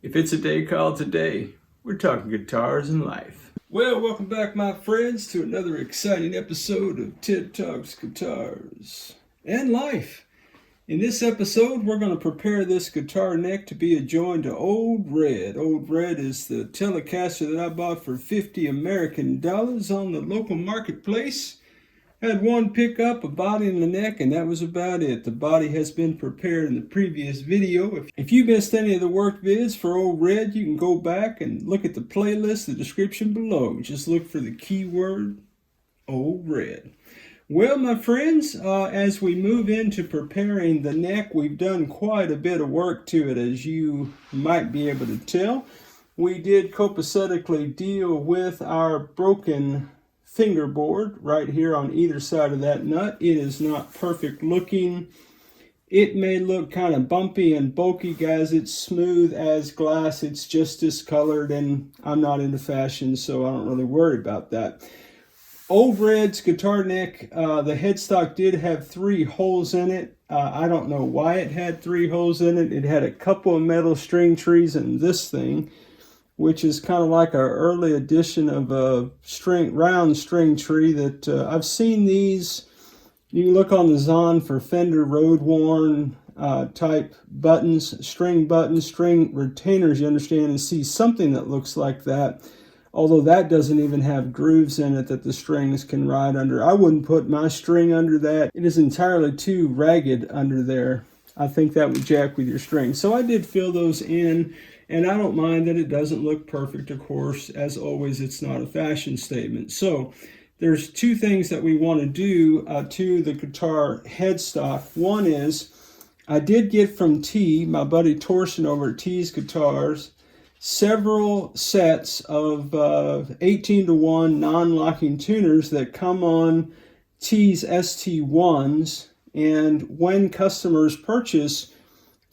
If it's a day called today, we're talking guitars and life. Well, welcome back, my friends, to another exciting episode of Ted Talks Guitars and Life. In this episode, we're going to prepare this guitar neck to be adjoined to Old Red. Old Red is the Telecaster that I bought for $50 American on the local marketplace. Had one pickup, a body and the neck, and that was about it. The body has been prepared in the previous video. If you missed any of the work vids for Old Red, you can go back and look at the playlist, the description below. Just look for the keyword Old Red. Well, my friends, as we move into preparing the neck, we've done quite a bit of work to it, as you might be able to tell. We did copacetically deal with our broken fingerboard right here on either side of that nut. It is not perfect looking. It may look kind of bumpy and bulky, guys. It's smooth as glass. It's just discolored, and I'm not into fashion, so I don't really worry about that. Old Red's guitar neck, the headstock did have 3 holes in it. I don't know why it had 3 holes in it. It had a couple of metal string trees in this thing, which is kind of like our early edition of a round string tree that I've seen these. You can look on the Zon for Fender road worn type buttons, string retainers, you understand, and see something that looks like that. Although that doesn't even have grooves in it that the strings can ride under. I wouldn't put my string under that. It is entirely too ragged under there. I think that would jack with your string. So I did fill those in. And I don't mind that it doesn't look perfect, of course. As always, it's not a fashion statement. So there's 2 things that we want to do to the guitar headstock. One is, I did get from my buddy Torsten over at Tease Guitars, several sets of 18-to-1 non-locking tuners that come on Tease ST1s. And when customers purchase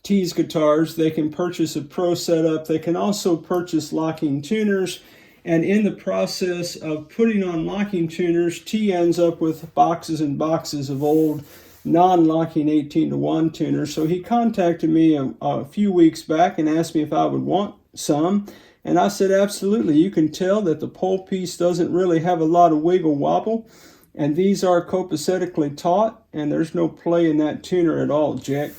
Tease guitars, they can purchase a pro setup. They can also purchase locking tuners, and in the process of putting on locking tuners, T ends up with boxes and boxes of old non-locking 18-to-1 tuners. So he contacted me a few weeks back and asked me if I would want some, and I said absolutely. You can tell that the pole piece doesn't really have a lot of wiggle wobble, and these are copacetically taut, and there's no play in that tuner at all, Jack.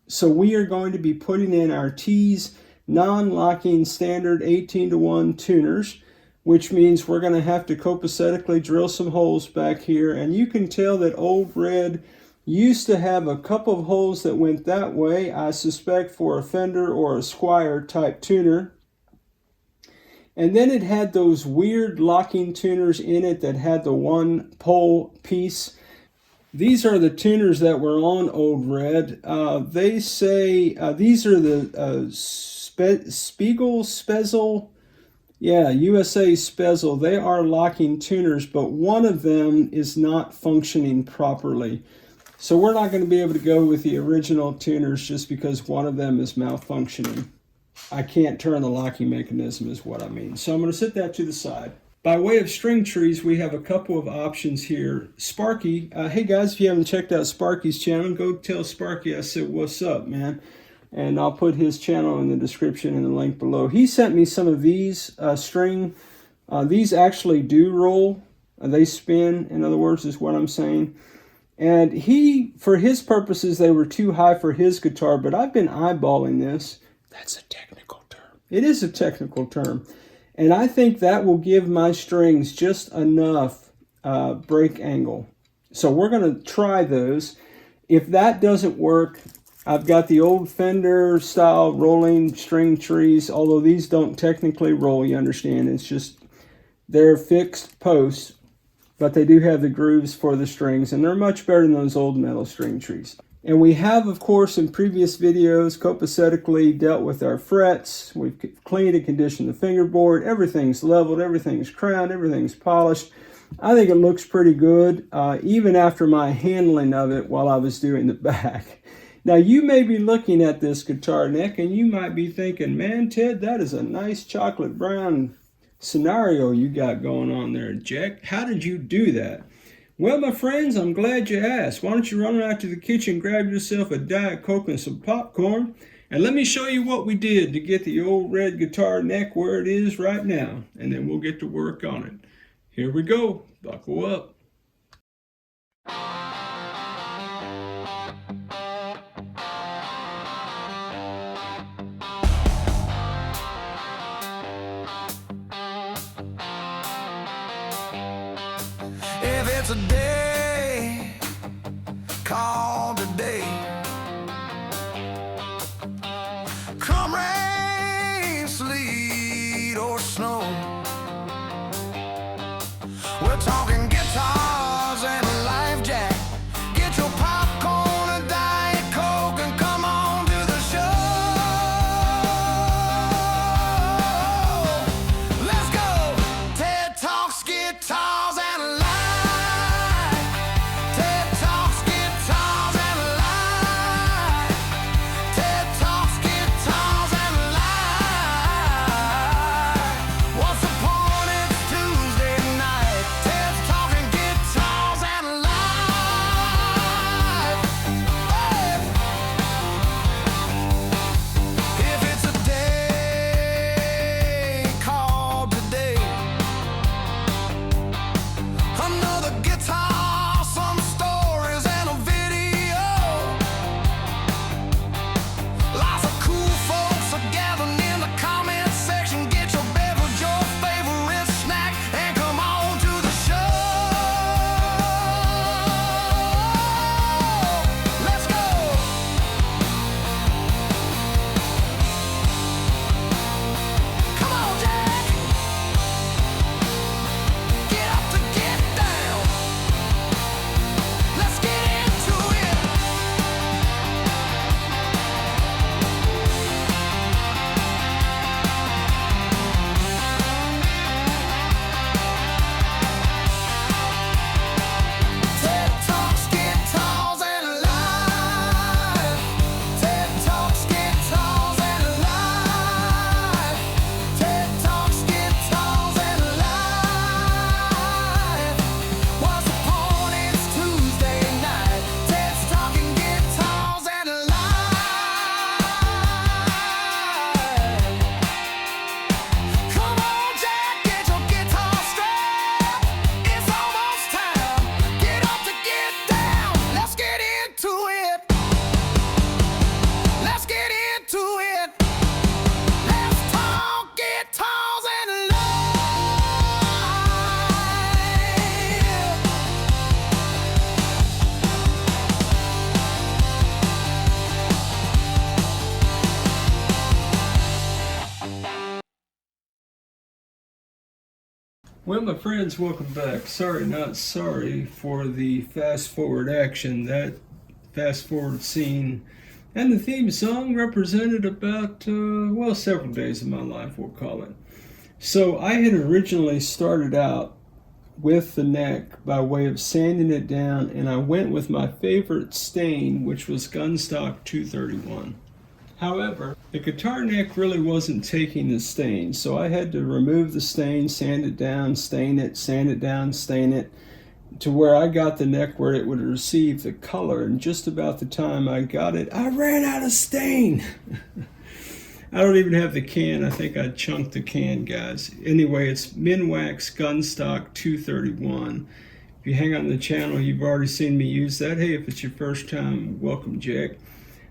So we are going to be putting in our Tease non-locking standard 18-to-1 tuners, which means we're going to have to copacetically drill some holes back here. And you can tell that Old Red used to have a couple of holes that went that way, I suspect for a Fender or a Squier type tuner. And then it had those weird locking tuners in it that had the one pole piece. These are the tuners that were on Old Red. They say these are the Sperzel. Yeah, USA Sperzel. They are locking tuners, but one of them is not functioning properly. So we're not going to be able to go with the original tuners just because one of them is malfunctioning. I can't turn the locking mechanism is what I mean. So I'm going to set that to the side. By way of string trees, we have a couple of options here. Sparky, hey guys, if you haven't checked out Sparky's channel, go tell Sparky I said, what's up, man? And I'll put his channel in the description and the link below. He sent me some of these string. These actually do roll. They spin, in other words, is what I'm saying. And for his purposes, they were too high for his guitar, but I've been eyeballing this. That's a technical term. It is a technical term. And I think that will give my strings just enough break angle. So we're going to try those. If that doesn't work, I've got the old Fender style rolling string trees, although these don't technically roll, you understand. It's just, they're fixed posts, but they do have the grooves for the strings, and they're much better than those old metal string trees. And we have, of course, in previous videos, copacetically dealt with our frets. We've cleaned and conditioned the fingerboard. Everything's leveled, everything's crowned, everything's polished. I think it looks pretty good, even after my handling of it while I was doing the back. Now, you may be looking at this guitar neck, and you might be thinking, man, Ted, that is a nice chocolate brown scenario you got going on there, Jack. How did you do that? Well, my friends, I'm glad you asked. Why don't you run out to the kitchen, grab yourself a Diet Coke and some popcorn, And let me show you what we did to get the old red guitar neck where it is right now, and then we'll get to work on it. Here we go. Buckle up. If it's a day called today, come rain, sleet, or snow, we're talking guitars and a life jack. Get your popcorn and Diet Coke and come on to the show. Let's go. Ted Talks Guitars and a Life. Ted Talks Guitars and a Life. Ted Talks Guitars and a Life. Once upon it's Tuesday night. Ted's talking guitars and a life. If it's a day called today, another guitar, some stories and a video. Lots of cool folks are gathering in the comment section. Get your beverage, your favorite snack, and come on to the show. Let's go. Come on, Jack. Get up to get down. Let's get into it. Ted Talks Guitars and Life. Ted Talks Guitars and Life. Ted Talks Guitars and Life. Once upon it's Tuesday night. Ted's talking guitars and life. Come on, Jack, get your guitar strap. It's almost time. Get up to get down. Let's get into it. Let's get into it. Let's talk guitars and Well, my friends, welcome back. Sorry, not sorry for the fast forward action. That fast forward scene and the theme song represented about, several days of my life, we'll call it. So I had originally started out with the neck by way of sanding it down, and I went with my favorite stain, which was Gunstock 231. However, the guitar neck really wasn't taking the stain, so I had to remove the stain, sand it down, stain it, sand it down, stain it, to where I got the neck where it would receive the color. And just about the time I got it, I ran out of stain. I don't even have the can. I think I chunked the can, guys. Anyway, it's Minwax Gunstock 231. If you hang on the channel, you've already seen me use that. Hey, if it's your first time, welcome, Jack.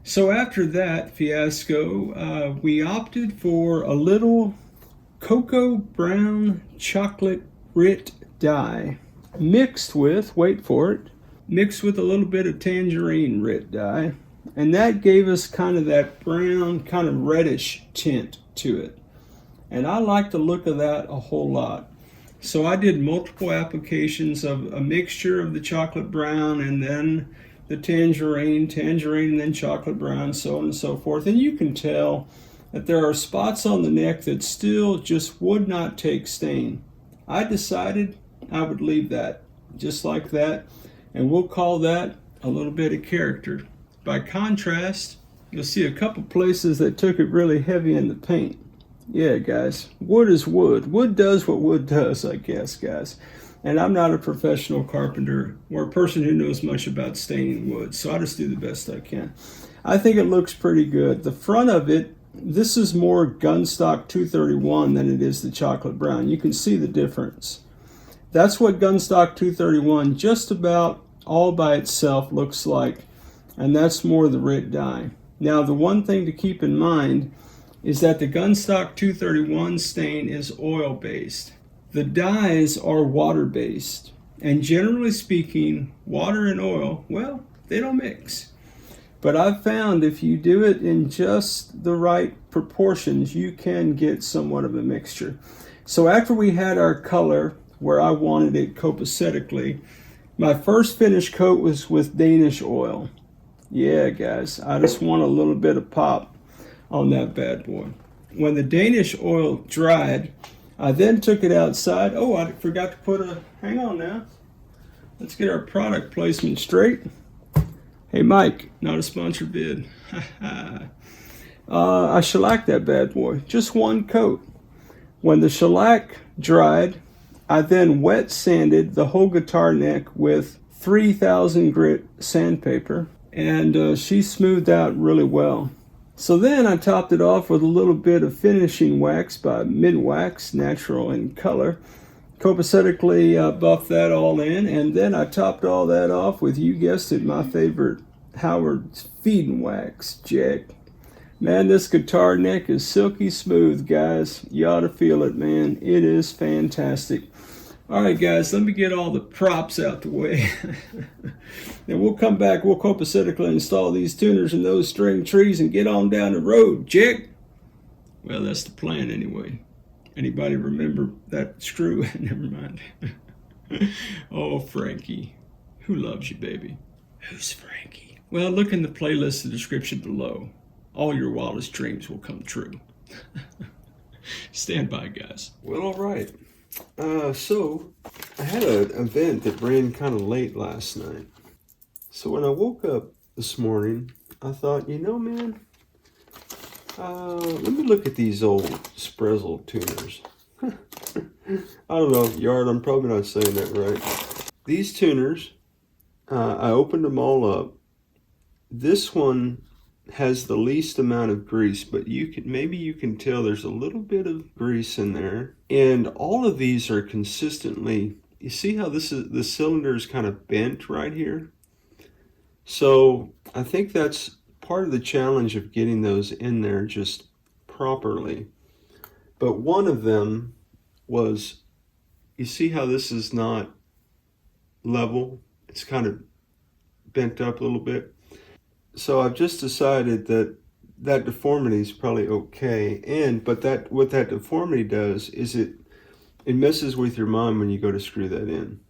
So after that fiasco, we opted for a little cocoa brown chocolate Rit dye mixed with, wait for it, mixed with a little bit of tangerine Rit dye. And that gave us kind of that brown, kind of reddish tint to it. And I like the look of that a whole lot. So I did multiple applications of a mixture of the chocolate brown and then the tangerine, and then chocolate brown, so on and so forth. And you can tell that there are spots on the neck that still just would not take stain. I decided I would leave that just like that, and we'll call that a little bit of character. By contrast, you'll see a couple places that took it really heavy in the paint. Yeah, guys, wood is wood. Wood does what wood does, I guess, guys. And I'm not a professional carpenter or a person who knows much about staining wood, so I just do the best I can. I think it looks pretty good. The front of it, this is more Gunstock 231 than it is the chocolate brown. You can see the difference. That's what Gunstock 231 just about all by itself looks like, and that's more the red dye. Now, the one thing to keep in mind is that the Gunstock 231 stain is oil-based. The dyes are water-based, and generally speaking, water and oil, well, they don't mix. But I've found if you do it in just the right proportions, you can get somewhat of a mixture. So after we had our color where I wanted it copacetically, my first finish coat was with Danish oil. Yeah, guys, I just want a little bit of pop on that bad boy. When the Danish oil dried, I then took it outside. Oh, I forgot to put a, hang on now. Let's get our product placement straight. Hey, Mike, not a sponsored bid. I shellacked that bad boy, just one coat. When the shellac dried, I then wet sanded the whole guitar neck with 3000 grit sandpaper, and she smoothed out really well. So then I topped it off with a little bit of finishing wax by Midwax, natural in color. Copacetically buffed that all in, and then I topped all that off with, you guessed it, my favorite Howard's feeding wax, Jack. Man, this guitar neck is silky smooth, guys. You ought to feel it, man. It is fantastic. All right, guys, let me get all the props out the way. Then we'll come back, we'll copacetically install these tuners and those string trees and get on down the road, Jack. Well, that's the plan anyway. Anybody remember that screw? Never mind. Oh, Frankie. Who loves you, baby? Who's Frankie? Well, look in the playlist, the description below. All your wildest dreams will come true. Stand by, guys. Well, all right. So I had an event that ran kind of late last night. So when I woke up this morning, I thought, you know, man, let me look at these old Sperzel tuners. I don't know, Yard, I'm probably not saying that right. These tuners, I opened them all up. This one has the least amount of grease, but maybe you can tell there's a little bit of grease in there. And all of these are consistently, you see how the cylinder is kind of bent right here? So I think that's part of the challenge of getting those in there just properly. But one of them was, you see how this is not level? It's kind of bent up a little bit. So I've just decided that deformity is probably okay. But what that deformity does is it messes with your mind when you go to screw that in.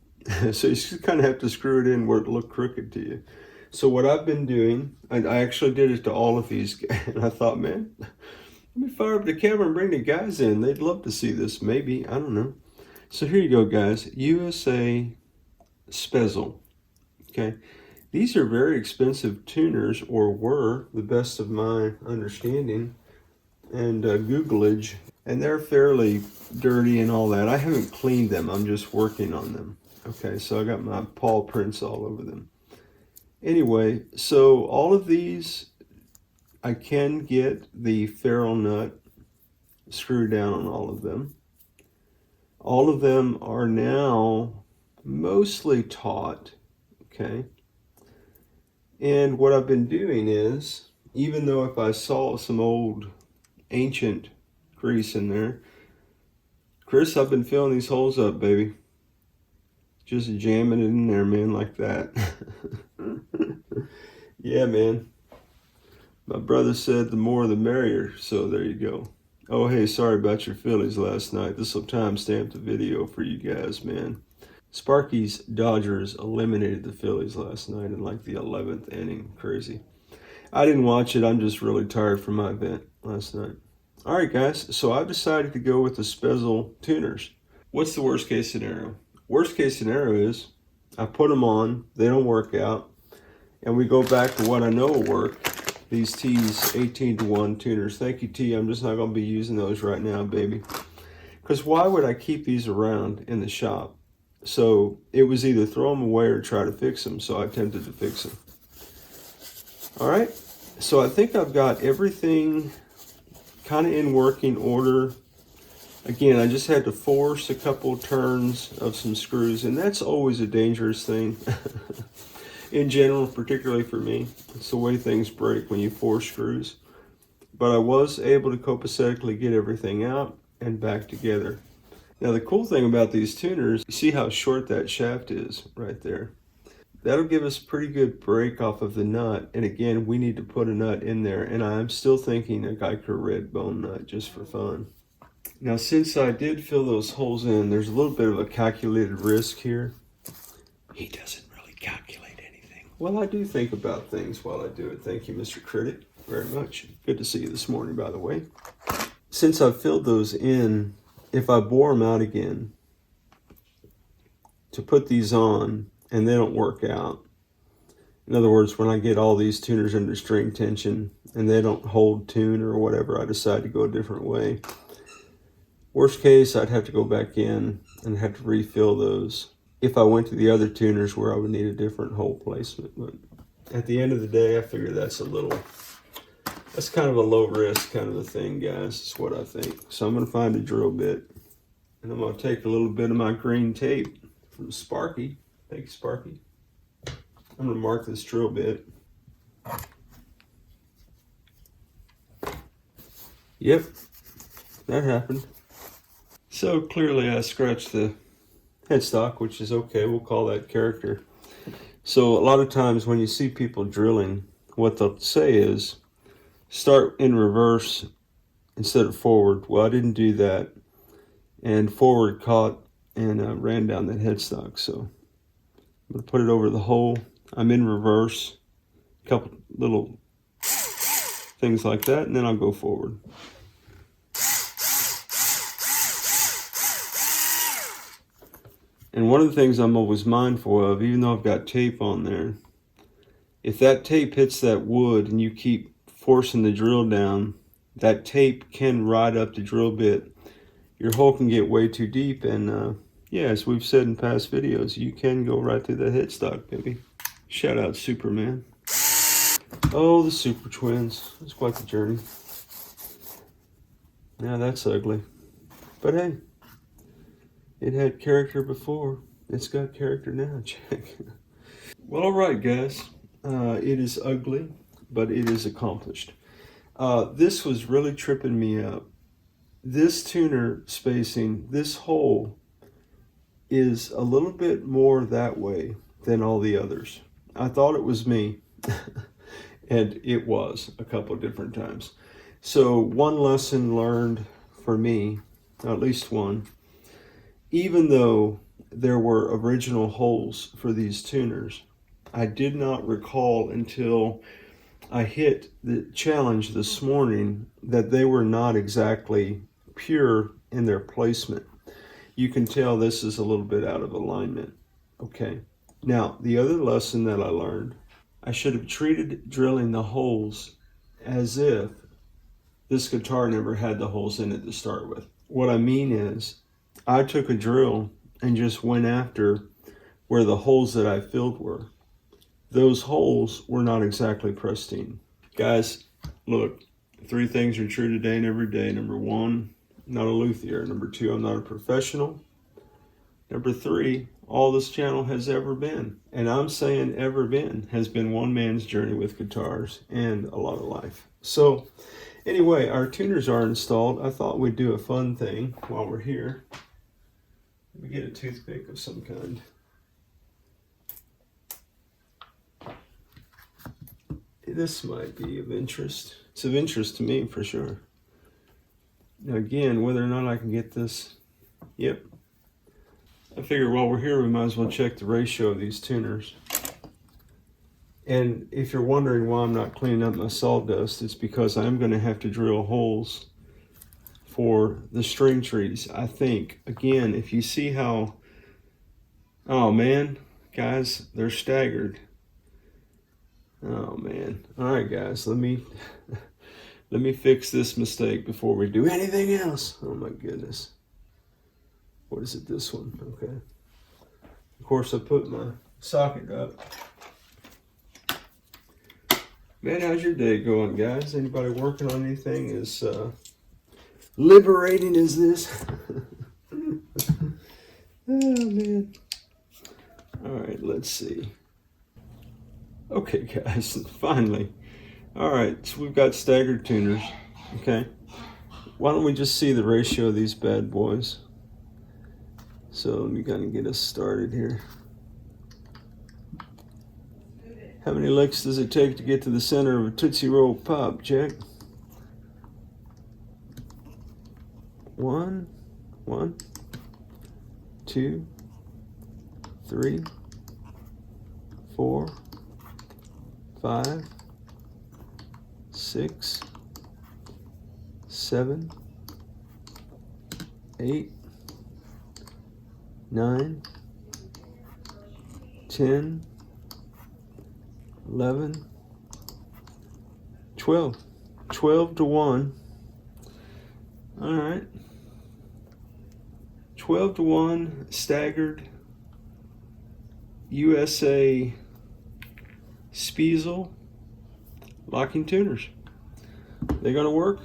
So you just kind of have to screw it in where it look crooked to you. So what I've been doing, I actually did it to all of these, and I thought, man, let me fire up the camera and bring the guys in. They'd love to see this, maybe, I don't know. So here you go, guys, USA Sperzel, okay? These are very expensive tuners, or were, the best of my understanding, and Googleage, and they're fairly dirty and all that. I haven't cleaned them, I'm just working on them. Okay, so I got my paw prints all over them. Anyway, so all of these, I can get the ferrule nut screwed down on all of them. All of them are now mostly taut, okay? And what I've been doing is, even though if I saw some old ancient grease in there, Chris, I've been filling these holes up, baby. Just jamming it in there, man, like that. Yeah, man. My brother said the more the merrier, so there you go. Oh, hey, sorry about your Phillies last night. This will timestamp the video for you guys, man. Sparky's Dodgers eliminated the Phillies last night in like the 11th inning. Crazy. I didn't watch it. I'm just really tired from my event last night. All right, guys. So I've decided to go with the Sperzel tuners. What's the worst case scenario? Worst case scenario is I put them on, they don't work out, and we go back to what I know will work. These Tease 18-to-1 tuners. Thank you, T. I'm just not going to be using those right now, baby. Because why would I keep these around in the shop? So it was either throw them away or try to fix them. So I attempted to fix them. All right. So I think I've got everything kind of in working order. Again, I just had to force a couple turns of some screws, and that's always a dangerous thing in general, particularly for me. It's the way things break when you force screws. But I was able to copacetically get everything out and back together. Now the cool thing about these tuners, you see how short that shaft is right there. That'll give us pretty good break off of the nut. And again, we need to put a nut in there. And I'm still thinking a Guyker red bone nut just for fun. Now, since I did fill those holes in, there's a little bit of a calculated risk here. He doesn't really calculate anything. Well, I do think about things while I do it. Thank you, Mr. Critic, very much. Good to see you this morning, by the way. Since I've filled those in, if I bore them out again to put these on, and they don't work out. In other words, when I get all these tuners under string tension and they don't hold tune or whatever, I decide to go a different way. Worst case, I'd have to go back in and have to refill those if I went to the other tuners where I would need a different hole placement. But at the end of the day, I figure that's kind of a low risk kind of a thing, guys. That's what I think. So I'm going to find a drill bit, and I'm going to take a little bit of my green tape from Sparky. Thank you, Sparky. I'm going to mark this drill bit. Yep, that happened. So clearly I scratched the headstock, which is okay. We'll call that character. So a lot of times when you see people drilling, what they'll say is, start in reverse instead of forward. Well, I didn't do that. And forward caught and ran down that headstock. So I'm going to put it over the hole. I'm in reverse. A couple little things like that, and then I'll go forward. And one of the things I'm always mindful of, even though I've got tape on there, if that tape hits that wood and you keep forcing the drill down, that tape can ride up the drill bit. Your hole can get way too deep, and yeah, as we've said in past videos, you can go right through that headstock, baby. Shout out Superman. Oh, the Super Twins. It's quite the journey. Now that's ugly. But hey, it had character before. It's got character now. Check. Well, all right, guys. It is ugly, but it is accomplished. This was really tripping me up. This tuner spacing, this hole is a little bit more that way than all the others. I thought it was me, and it was a couple different times. So one lesson learned for me, at least one, even though there were original holes for these tuners, I did not recall until I hit the challenge this morning that they were not exactly pure in their placement. You can tell this is a little bit out of alignment. Okay. Now, the other lesson that I learned, I should have treated drilling the holes as if this guitar never had the holes in it to start with. What I mean is, I took a drill and just went after where the holes that I filled were. Those holes were not exactly pristine. Guys, look, 3 things are true today and every day. Number 1, not a luthier. Number 2, I'm not a professional. Number 3, all this channel has ever been, and I'm saying ever been, has been one man's journey with guitars and a lot of life. So anyway, our tuners are installed. I thought we'd do a fun thing while we're here. Let me get a toothpick of some kind. This might be of interest. It's of interest to me for sure. Now again, whether or not I can get this, yep. I figure while we're here, we might as well check the ratio of these tuners. And if you're wondering why I'm not cleaning up my sawdust, it's because I'm going to have to drill holes for the string trees, I think. Again, if you see how, oh man, guys, they're staggered. Oh man. All right, guys, let me fix this mistake before we do anything else. Oh my goodness. What is it, this one? Okay. Of course, I put my socket up. Man, how's your day going, guys? Anybody working on anything as liberating as this? Oh, man. All right, let's see. Okay, guys, finally. All right, so we've got staggered tuners, okay? Why don't we just see the ratio of these bad boys? So let me kind of get us started here. How many licks does it take to get to the center of a Tootsie Roll Pop, Jack? One, 2, 3, 4, 5, 6, 7, 8, 9, 10, 11, 12. 12 to 1. All right. 12 to 1 staggered USA Sperzel locking tuners. They gonna work?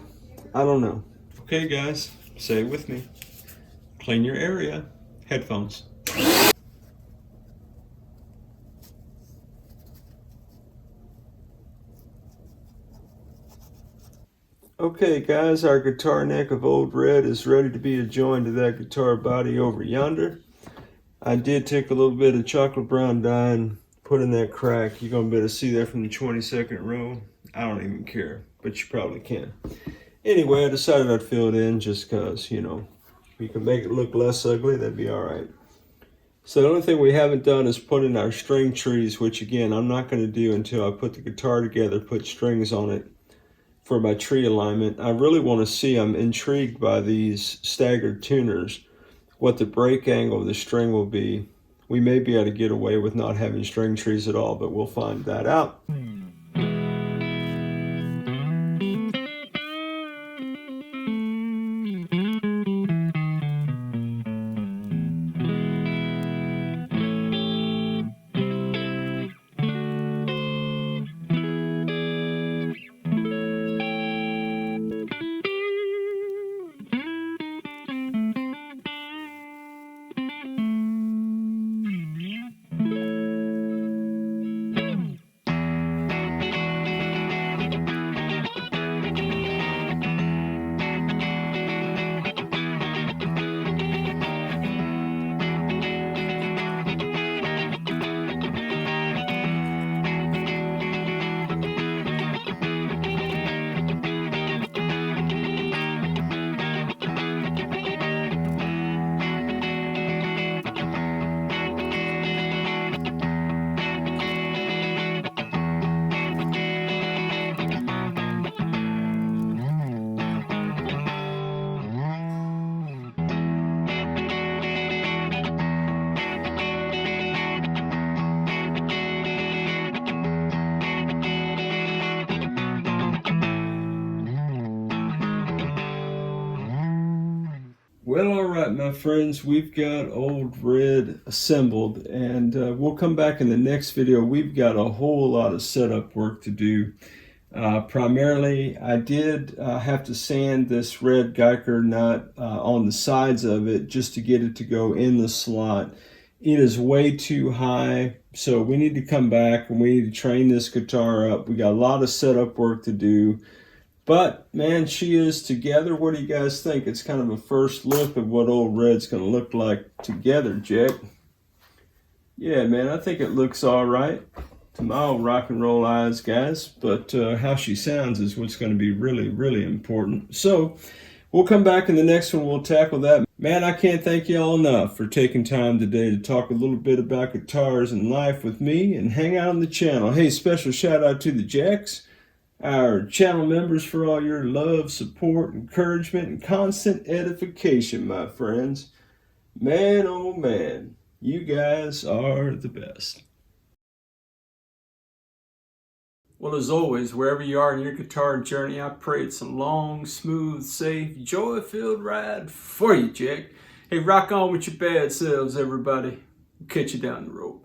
I don't know. Okay, guys, say it with me. Clean your area. Headphones. Okay, guys, our guitar neck of Old Red is ready to be adjoined to that guitar body over yonder. I did take a little bit of chocolate brown dye and put in that crack. You're going to be able to see that from the 22nd row. I don't even care, but you probably can. Anyway, I decided I'd fill it in just because, you know, if you can make it look less ugly, that'd be all right. So the only thing we haven't done is put in our string trees, which again, I'm not going to do until I put the guitar together, put strings on it for my tree alignment. I really want to see, I'm intrigued by these staggered tuners, what the break angle of the string will be. We may be able to get away with not having string trees at all, but we'll find that out. Well, all right, my friends, we've got Old Red assembled, and we'll come back in the next video. We've got a whole lot of setup work to do. Primarily, I did have to sand this red Guyker nut on the sides of it just to get it to go in the slot. It is way too high, so we need to come back and we need to train this guitar up. We got a lot of setup work to do. But, man, she is together. What do you guys think? It's kind of a first look of what Old Red's going to look like together, Jack. Yeah, man, I think it looks all right to my old rock and roll eyes, guys. But how she sounds is what's going to be really, really important. So, we'll come back in the next one. We'll tackle that. Man, I can't thank y'all enough for taking time today to talk a little bit about guitars and life with me and hang out on the channel. Hey, special shout out to the Jacks, our channel members, for all your love, support, encouragement, and constant edification, my friends. Man, oh man, you guys are the best. Well, as always, wherever you are in your guitar journey, I pray it's a long, smooth, safe, joy-filled ride for you, Jack. Hey, rock on with your bad selves, everybody. Catch you down the road.